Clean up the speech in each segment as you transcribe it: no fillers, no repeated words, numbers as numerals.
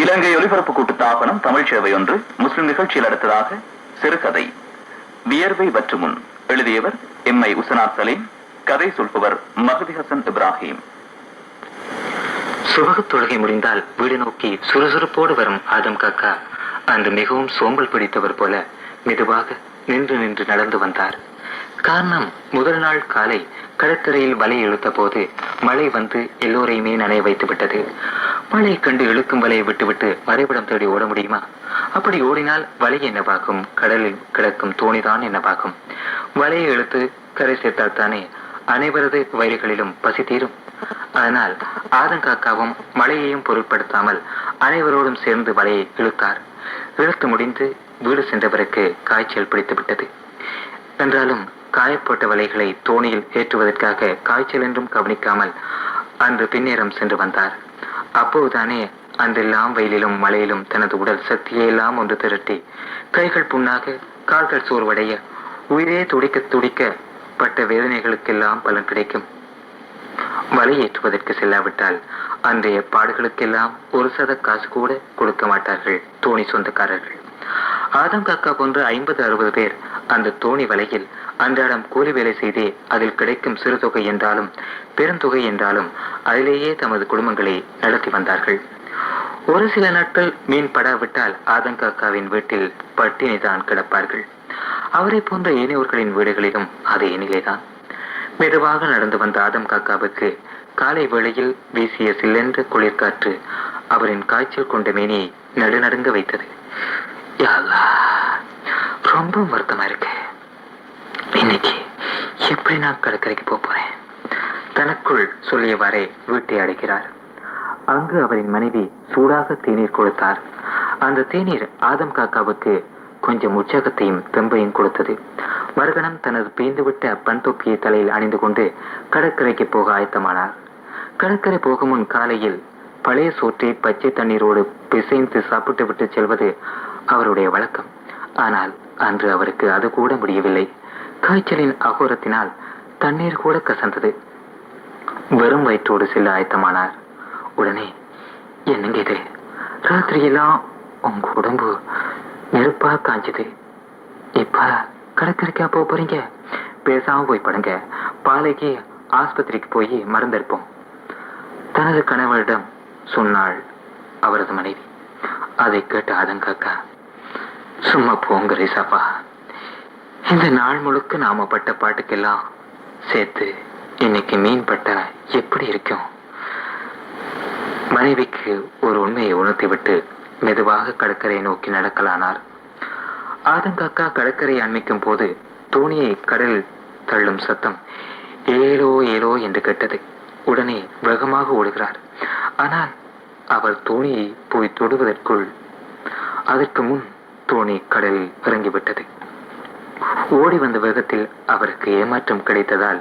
இலங்கை ஒலிபரப்பு கூட்டுத்தாபனம் தமிழ் சேவை ஒன்று முஸ்லிம் நிகழ்ச்சியில் அடுத்ததாக சிறுகதை வியர்வை வற்று முன். எழுதியவர் எம்ஐ உசனாத் சலீம். கதை சொல்பவர் மஹதி ஹசன் இப்ராஹிம். சுபகு தொழுகை முடிந்தால் வீடு நோக்கி சுறுசுறுப்போடு வரும் ஆதம் காக்கா அன்று மிகவும் சோம்பல் பிடித்தவர் போல மெதுவாக நின்று நின்று நடந்து வந்தார். காரணம், முதல் நாள் காலை கடற்கரையில் வலை இழுத்த போது மழை வந்து எல்லோரையுமே நனைய வைத்து விட்டது. மழை கண்டு இழுக்கும் வலையை விட்டுவிட்டு மறைவிடம் தேடி ஓட முடியுமா? அப்படி ஓடினால் வலை என்னவாகும்? கடலில் கிடக்கும் தோணிதான் என்னவாகும்? வலையை இழுத்து கரை சேர்த்தால் தானே அனைவரது வயல்களிலும் பசி தீரும். அதனால் ஆதங்காக்காவும் மழையையும் பொருட்படுத்தாமல் அனைவரோடும் சேர்ந்து வலையை இழுத்தார். இழுத்து முடிந்து வீடு சென்றவருக்கு காய்ச்சல் பிடித்து விட்டது. என்றாலும் காயப்பட்ட வலைகளை தோணியில் ஏற்றுவதற்காக காய்ச்சல் என்றும் கவனிக்காமல் அன்று பின்னேறம் சென்று வந்தார். அப்போதுதானே அன்றெல்லாம் வெயிலிலும் மழையிலும் தனது உடல் சக்தியை எல்லாம் ஒன்று திரட்டி கைகள் புண்ணாக கால்கள் சோர்வடைய உயிரே துடிக்க துடிக்க பட்ட வேதனைகளுக்கெல்லாம் பலன் கிடைக்கும். வலை ஏற்றுவதற்கு செல்லாவிட்டால் அன்றைய பாடுகளுக்கெல்லாம் ஒரு சத காசு கூட கொடுக்க மாட்டார்கள் தோணி சொந்தக்காரர்கள். ஆதம் காக்கா போன்ற 50-60 பேர் அந்த தோணி வலையில் அன்றாடம் கூலி வேலை செய்தே அதில் கிடைக்கும் சிறு தொகை என்றாலும் பெருந்தொகை என்றாலும் அதிலேயே தமது குடும்பங்களை நடத்தி வந்தார்கள். ஒரு சில நாட்கள் மீன் படாவிட்டால் ஆதம் காக்காவின் வீட்டில் பட்டினிதான் கிடப்பார்கள். அவரை போன்ற ஏனையோர்களின் வீடுகளிலும் அதே நிலைதான். மெதுவாக நடந்து வந்த ஆதம் காக்காவுக்கு காலை வேளையில் வீசிய சில்லென்ற குளிர்காற்று அவரின் காய்ச்சல் கொண்ட மேனியை நடுநடுங்க வைத்தது. யாழ்லா, ரொம்ப வருத்தமா இருக்கு. இன்னைக்கு எப்படி நான் கடற்கரைக்கு போறேன்? தனக்குள் சொல்லியவாறே வீட்டை அடைகிறார். அங்கு அவரின் மனைவி சூடாக தேநீர் கொடுத்தார். அந்த தேநீர் ஆதம் காக்காவுக்கு கொஞ்சம் உற்சாகத்தையும் தெம்பையும் கொடுத்தது. மறுகணம் தனது பேய்ந்துவிட்ட பன் தொப்பியை தலையில் அணிந்து கொண்டு கடற்கரைக்கு போக ஆயத்தமானார். கடற்கரை போகும் முன் காலையில் பழைய சோற்றை பச்சை தண்ணீரோடு பிசைந்து சாப்பிட்டு விட்டு செல்வது அவருடைய வழக்கம். ஆனால் அன்று அவருக்கு அது கூட முடியவில்லை. காய்ச்சலின் அகோரத்தினால் தண்ணீர் கூட கசந்தது. வெறும் வயிற்றோடு செல்ல ஆயத்தமானார். உடனே, என்னங்க இது, ராத்திரியெல்லாம் உங்க உடம்பு நெருப்பா காஞ்சது, இப்ப கடற்கரைக்கா போறீங்க? பேசாம போய் படுங்க, பாலைக்கு ஆஸ்பத்திரிக்கு போய் மருந்தெடுப்போம் தனது கணவரிடம் சொன்னாள் அவரது மனைவி. அதை கேட்ட ஆதங்காக்கா, சும்மா போங்க ரேசாப்பா, இந்த நாள் முழுக்க நாம பட்ட பாட்டுக்கெல்லாம் சேர்த்து இன்னைக்கு மீன் பட்டா எப்படி இருக்கும்? மனைவிக்கு ஒரு உண்மையை உணர்த்திவிட்டு மெதுவாக கடற்கரையை நோக்கி நடக்கலானார். ஆதங்காக்கா கடற்கரை அண்மிக்கும் போது தோணியை கடலில் தள்ளும் சத்தம் ஏலோ ஏலோ என்று கேட்டது. உடனே வேகமாக ஓடுகிறார். ஆனால் அவர் தோணியை போய் தொடுவதற்குள் அதற்கு முன் தோணி கடலில் இறங்கிவிட்டது. ஓடி வந்த வேகத்தில் அவருக்கு ஏமாற்றம் கிடைத்ததால்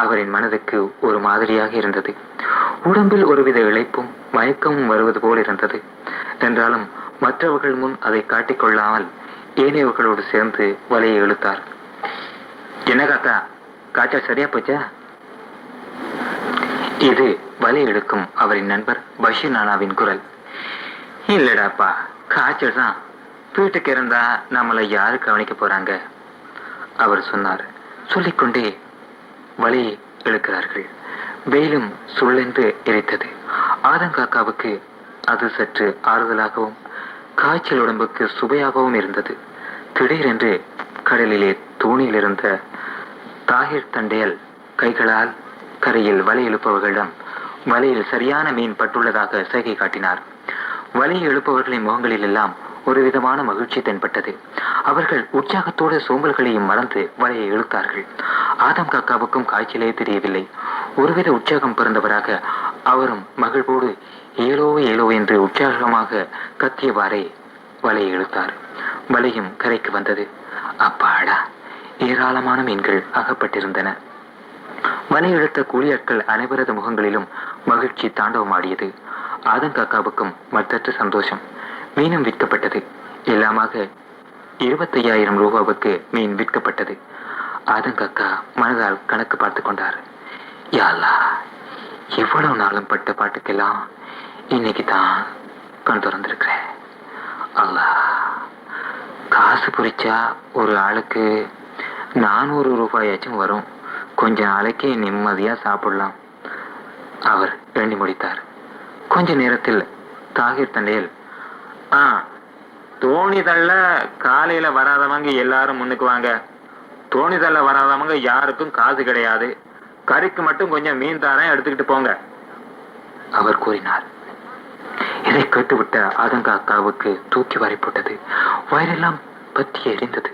அவரின் மனதுக்கு ஒரு மாதிரியாக இருந்தது. உடம்பில் ஒருவித இளைப்பும் மயக்கமும் வருவது போல் இருந்தது. என்றாலும் மற்றவர்கள் முன் அதை காட்டிக்கொள்ளாமல் ஏனையவர்களோடு சேர்ந்து வலையை இழுத்தார். என்ன காக்கா, காய்ச்சல் சரியா போச்சா? இது வலை இழுக்கும் அவரின் நண்பர் பஷீர் நானாவின் குரல். இல்லடாப்பா, காய்ச்சல் தான். வீட்டுக்கு இருந்தா நம்மளை யாரு கவனிக்க போறாங்க? அவர் சொன்னார். சொல்லிக்கொண்டே வலையை இழுக்கிறார்கள். வெயிலும் சுள்ளென்று எரித்தது. ஆதங்காக்காவுக்கு அது சற்று ஆறுதலாகவும் காய்ச்சல் உடம்புக்கு சுவையாகவும் இருந்தது. திடீரென்று கடலிலே தோணியில் இருந்த தாகிர் தண்டையல் கைகளால் கரையில் வலை எழுப்பவர்களிடம் வலையில் சரியான மீன் பட்டுள்ளதாக சைகை காட்டினார். வலையை எழுப்பவர்களின் முகங்களில் எல்லாம் ஒரு விதமான மகிழ்ச்சி தென்பட்டது. அவர்கள் உற்சாகத்தோடு சோம்பல்களையும் மறந்து வலையை இழுத்தார்கள். ஆதம் காக்காவுக்கும் காய்ச்சலே தெரியவில்லை. ஒருவித உற்சாகம் பிறந்தவராக அவரும் மகிழ்வோடு ஏலோ ஏலோ என்று உற்சாகமாக கத்தியவாறே வலையை இழுத்தார். வலையும் கரைக்கு வந்தது. அப்பாடா, ஏராளமான மீன்கள் அகப்பட்டிருந்தன. வலை இழுத்த கூலியாட்கள் அனைவரது முகங்களிலும் மகிழ்ச்சி தாண்டவமாடியது. ஆதங்காக்காவுக்கும் மற்றற்ற சந்தோஷம். மீனும் விற்கப்பட்டது. எல்லாமாக 25,000 ரூபாவுக்கு மீன் விற்கப்பட்டது. ஆதங்காக்கா மனதால் கணக்கு பார்த்து கொண்டார். யாழ்லா, இவ்வளவு நாளும் பட்ட பாட்டுக்கெல்லாம் இன்னைக்கு தான் கண் திறந்திருக்கிறேன். அல்லாஹ், காசு புரிச்சா ஒரு ஆளுக்கு 400 ரூபாயாச்சும் வரும். கொஞ்ச நாளைக்கு நிம்மதியா சாப்பிடலாம். அவர் எண்ணி முடித்தார். கொஞ்ச நேரத்தில் தாகிர் தண்டையில், தோணி தள்ள காலையில வராதவங்க எல்லாரும் முன்னுக்கு வாங்க. தோணி தள்ள வராதவங்க யாருக்கும் காசு கிடையாது. கறிக்கு மட்டும் கொஞ்சம் மீன் தாரேன், எடுத்துக்கிட்டு போங்க, அவர் கூறினார். இதை கேட்டுவிட்ட ஆதங்க அக்காவுக்கு தூக்கி வாரி போட்டது. வயிறெல்லாம் பற்றி எரிந்தது.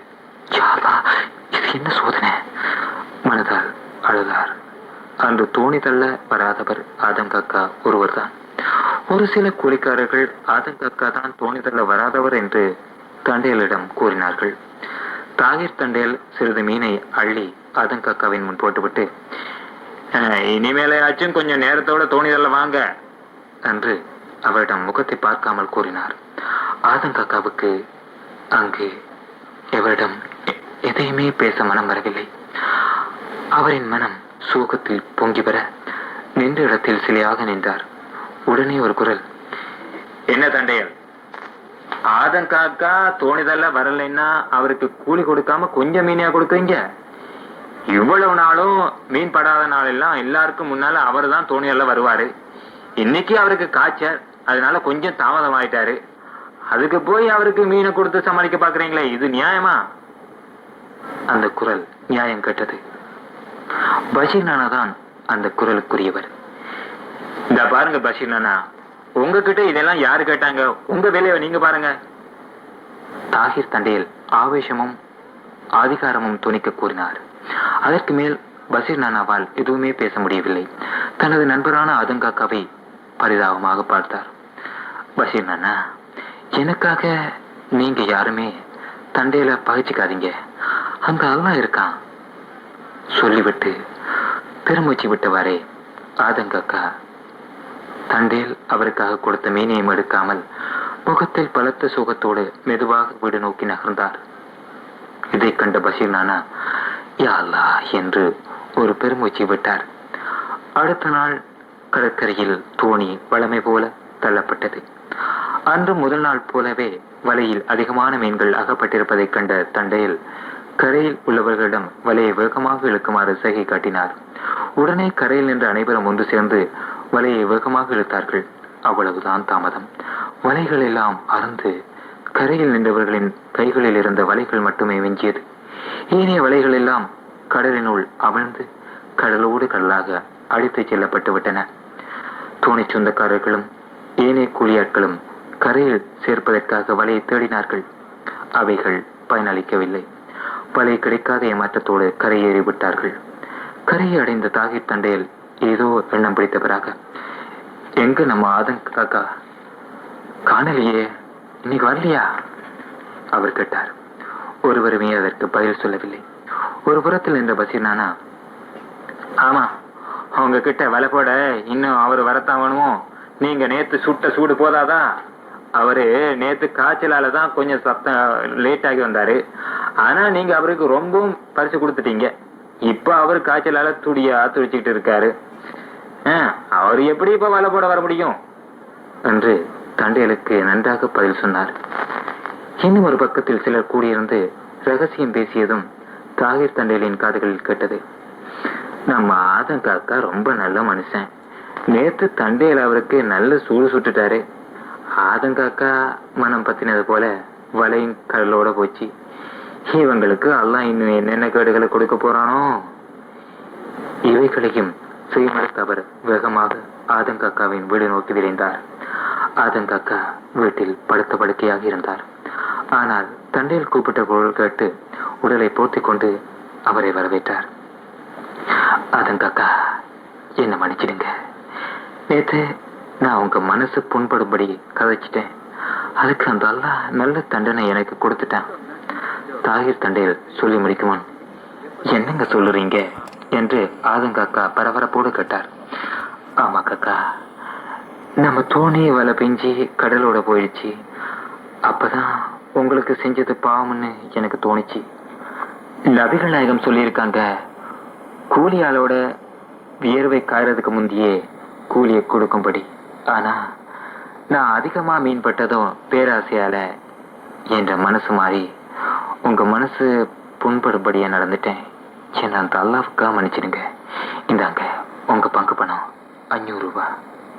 யாரா, இது என்ன சோதனை? மனதால் அழுதார். அன்று தோணி தள்ள வராதவர் ஆதங்க அக்கா ஒருவர் தான். ஒரு சில கூலிக்காரர்கள் ஆதங்க அக்கா தான் தோணி தள்ள வராதவர் என்று தண்டையலிடம் கூறினார்கள். தாகிர் தண்டையல் சிறிது மீனை அள்ளி ஆதங்க அக்காவின் முன் போட்டுவிட்டு, இனிமேலையாச்சும் கொஞ்சம் நேரத்தோட தோணி தள்ள வாங்க என்று அவரிடம் முகத்தை பார்க்காமல் கூறினார். ஆதங்க அக்காவுக்கு அங்கு எவரிடம் எதையுமே பேச மனம் வரவில்லை. அவரின் மனம் சோகத்தில் பொங்கி வர நின்ற இடத்தில் சிலையாக நின்றார். உடனே ஒரு குரல், என்ன தண்டையல், ஆதங்க அக்கா தோணிதல்ல வரலைன்னா அவருக்கு கூலி கொடுக்காம கொஞ்சம் மீனையா கொடுக்குறீங்க? இவ்வளவு நாளும் மீன் படாத நாள் எல்லாம் எல்லாருக்கும் முன்னால அவர் தான் தோணிதல்ல வருவாரு. இன்னைக்கு அவருக்கு காய்ச்சல், அதனால கொஞ்சம் தாமதம் ஆயிட்டாரு. அதுக்கு போய் அவருக்கு மீனை கொடுத்து சமாளிக்க பாக்குறீங்களே, இது நியாயமா? அந்த குரல் நியாயம் கேட்டது. பஷீர் நானா தான் அந்த குரலுக்குரியவர். இந்த பாருங்க பஷீர் நானா, உங்ககிட்ட இதெல்லாம் யாரு கேட்டாங்க? உங்க வேலையை நீங்க பாருங்க. தாகிர் தண்டையில் ஆவேசமும் அதிகாரமும் துணிக்க கூறினார். அதற்கு மேல் பஷீர் நானாவால் எதுவுமே பேச முடியவில்லை. தனது நண்பரான ஆதங்காக்காவை பரிதாபமாக பார்த்தார். பஷீர் நானா, எனக்காக நீங்க யாருமே தண்டையில பகிச்சுக்காதீங்க. அந்த அல்லாஹ் இருக்கான் சொல்லிவிட்டு பெருமூச்சு விட்டவாறே ஆதங்காக்கா தண்டையில் அவருக்காக கொடுத்த மீனையும் எடுக்காமல் முகத்தில் பலத்த சுகத்தோடு மெதுவாக வீடு நோக்கி நகர்ந்தார். இதை கண்ட பஷீர் நானா, யா அல்லாஹ் என்று ஒரு பெருமூச்சு விட்டார். அடுத்த நாள் கடற்கரையில் தோணி வளமை போல தள்ளப்பட்டது. அன்று முதல் நாள் போலவே வலையில் அதிகமான மீன்கள் அகப்பட்டிருப்பதைக் கண்ட தண்டையில் கரையில் உள்ளவர்களிடம் வலையை வேகமாக இழுக்குமாறு சைகை காட்டினார். உடனே கரையில் நின்ற அனைவரும் ஒன்று சேர்ந்து வலையை வேகமாக இழுத்தார்கள். அவ்வளவுதான் தாமதம். வலைகள் எல்லாம் அறுந்து கரையில் நின்றவர்களின் கைகளில் இருந்த வலைகள் மட்டுமே வெஞ்சியது. ஏனைய வலைகள் எல்லாம் கடலினுள் அவிழ்ந்து கடலோடு கடலாக அடித்துச் செல்லப்பட்டு விட்டன. தோணி சொந்தக்காரர்களும் ஏனைய கூலியாட்களும் கரையில் சேர்ப்பதற்காக வலையை தேடினார்கள். அவைகள் பயனளிக்கவில்லை. வலை கிடைக்காத ஏமாற்றத்தோடு கரையேறி விட்டார்கள். கரையை அடைந்த தாகிர் தண்டையில் ஏதோ எண்ணம் பிடித்தவராக, எங்க நம்ம ஆதங்காக்கா காணலையே, இன்னைக்கு வரலையா அவர் கேட்டார். ஒருவருமே அதற்கு பதில் சொல்லவில்லை. ஒரு புறத்தில் நின்ற பஷீர் நானா, ஆமா, அவங்க கிட்ட வலை போட இன்னும் அவர் வரத்தான் வேணுமோ? நீங்க நேத்து சுட்ட சூடு போதாதா? அவரு நேத்து காய்ச்சலால தான் கொஞ்சம் லேட் ஆகி வந்தாரு. ஆனா நீங்க அவருக்கு ரொம்பவும் பரிசு கொடுத்துட்டீங்க. இப்ப அவரு காய்ச்சலால துடியா துடிச்சுக்கிட்டு இருக்காரு. அவர் எப்படி இப்ப வலை போட வர முடியும் என்று தண்டையலுக்கு நன்றாக பதில் சொன்னார். இன்னும் ஒரு பக்கத்தில் சிலர் கூடியிருந்து ரகசியம் பேசியதும் தாகிர் தண்டையலின் காதுகளில் கேட்டது. நம்ம ஆதங்காக்கா ரொம்ப நல்ல மனுஷன். நேத்து தண்டையல் அவருக்கு நல்ல சூடு சுட்டுட்டாரு. ஆதங்காக்கா மனம் பத்தினது போல வலையின் கடலோட போச்சு. இவங்களுக்கு அல்லாஹ் இன்னும் என்னென்ன கேடுகளை கொடுக்க போறானோ? இவைகளையும் செய்மடுத்த அவர் வேகமாக ஆதங்காக்காவின் வீடு நோக்கி விரைந்தார். ஆதங்காக்கா வீட்டில் படுத்த படுக்கையாக இருந்தார். ஆனால் தண்டையில் கூப்பிட்ட குரல் கேட்டு உடலை போர்த்திக் கொண்டு அவரை வரவேற்றார். ஆதங்காக்கா, என்ன மன்னிச்சிடுங்க. நேத்து நான் உங்க மனசு புண்படும்படி கதைச்சிட்டேன். அதுக்கு அந்த அல்லாஹ் நல்ல தண்டனை எனக்கு கொடுத்துட்டான். தாகிர் தண்டையில் சொல்லி முடிக்குமான், என்னங்க சொல்லுறீங்க என்று ஆதங்காக்கா பரபரப்போடு கேட்டார். ஆமா காக்கா, நம்ம தோணி வலை பெஞ்சி கடலோட போயிடுச்சு. அப்பதான் உங்களுக்கு செஞ்சது பாவம்னு எனக்கு தோணுச்சு. நபிகள் நாயகம் சொல்லியிருக்காங்க, கூலியாளோட வியர்வை காயறதுக்கு முந்தையே கூலியை கொடுக்கும்படி. ஆனா நான் அதிகமா மீன்பட்டதும் பேராசையால என்ற மனசு மாறி உங்க மனசு புண்படும்படியா நடந்துட்டேன். என்ன அந்த அல்லாவுக்கா மன்னிச்சிடுங்க. இந்தாங்க உங்க பங்கு பணம் 500 ரூபாய்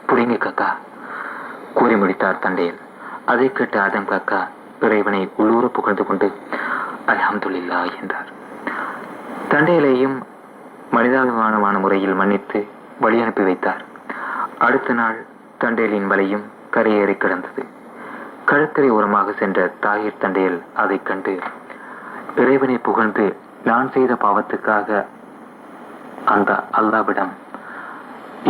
புடிங்க காக்கா கூறி முடித்தார் தண்டையில். அதை கேட்டு ஆதம் காக்கா இறைவனை உள்ளூர புகழ்ந்து கொண்டு அல்ஹம்துலில்லாஹ் என்றார். தண்டையிலேயும் மனிதாபிமானமான முறையில் மன்னித்து வழி அனுப்பி வைத்தார். அடுத்த நாள் தண்டையலின் வலையும் கரையேறி கிடந்தது. கடற்கரை ஓரமாக சென்ற தாயிர் தண்டையல் அதை கண்டு இறைவனை புகழ்ந்து நான் செய்த பாவத்துக்காக அந்த அல்லாவிடம்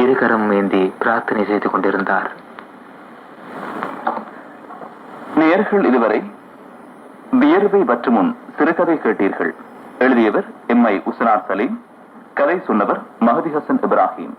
இருகரம் ஏந்தி பிரார்த்தனை செய்து கொண்டிருந்தார். நேயர்கள் இதுவரை வியர்வை வற்று முன் சிறுகதை கேட்டீர்கள். எழுதியவர் எம்ஐ உஸ்னாத் சலீம். கதை சொன்னவர் மஹதி ஹசன் இப்ராஹிம்.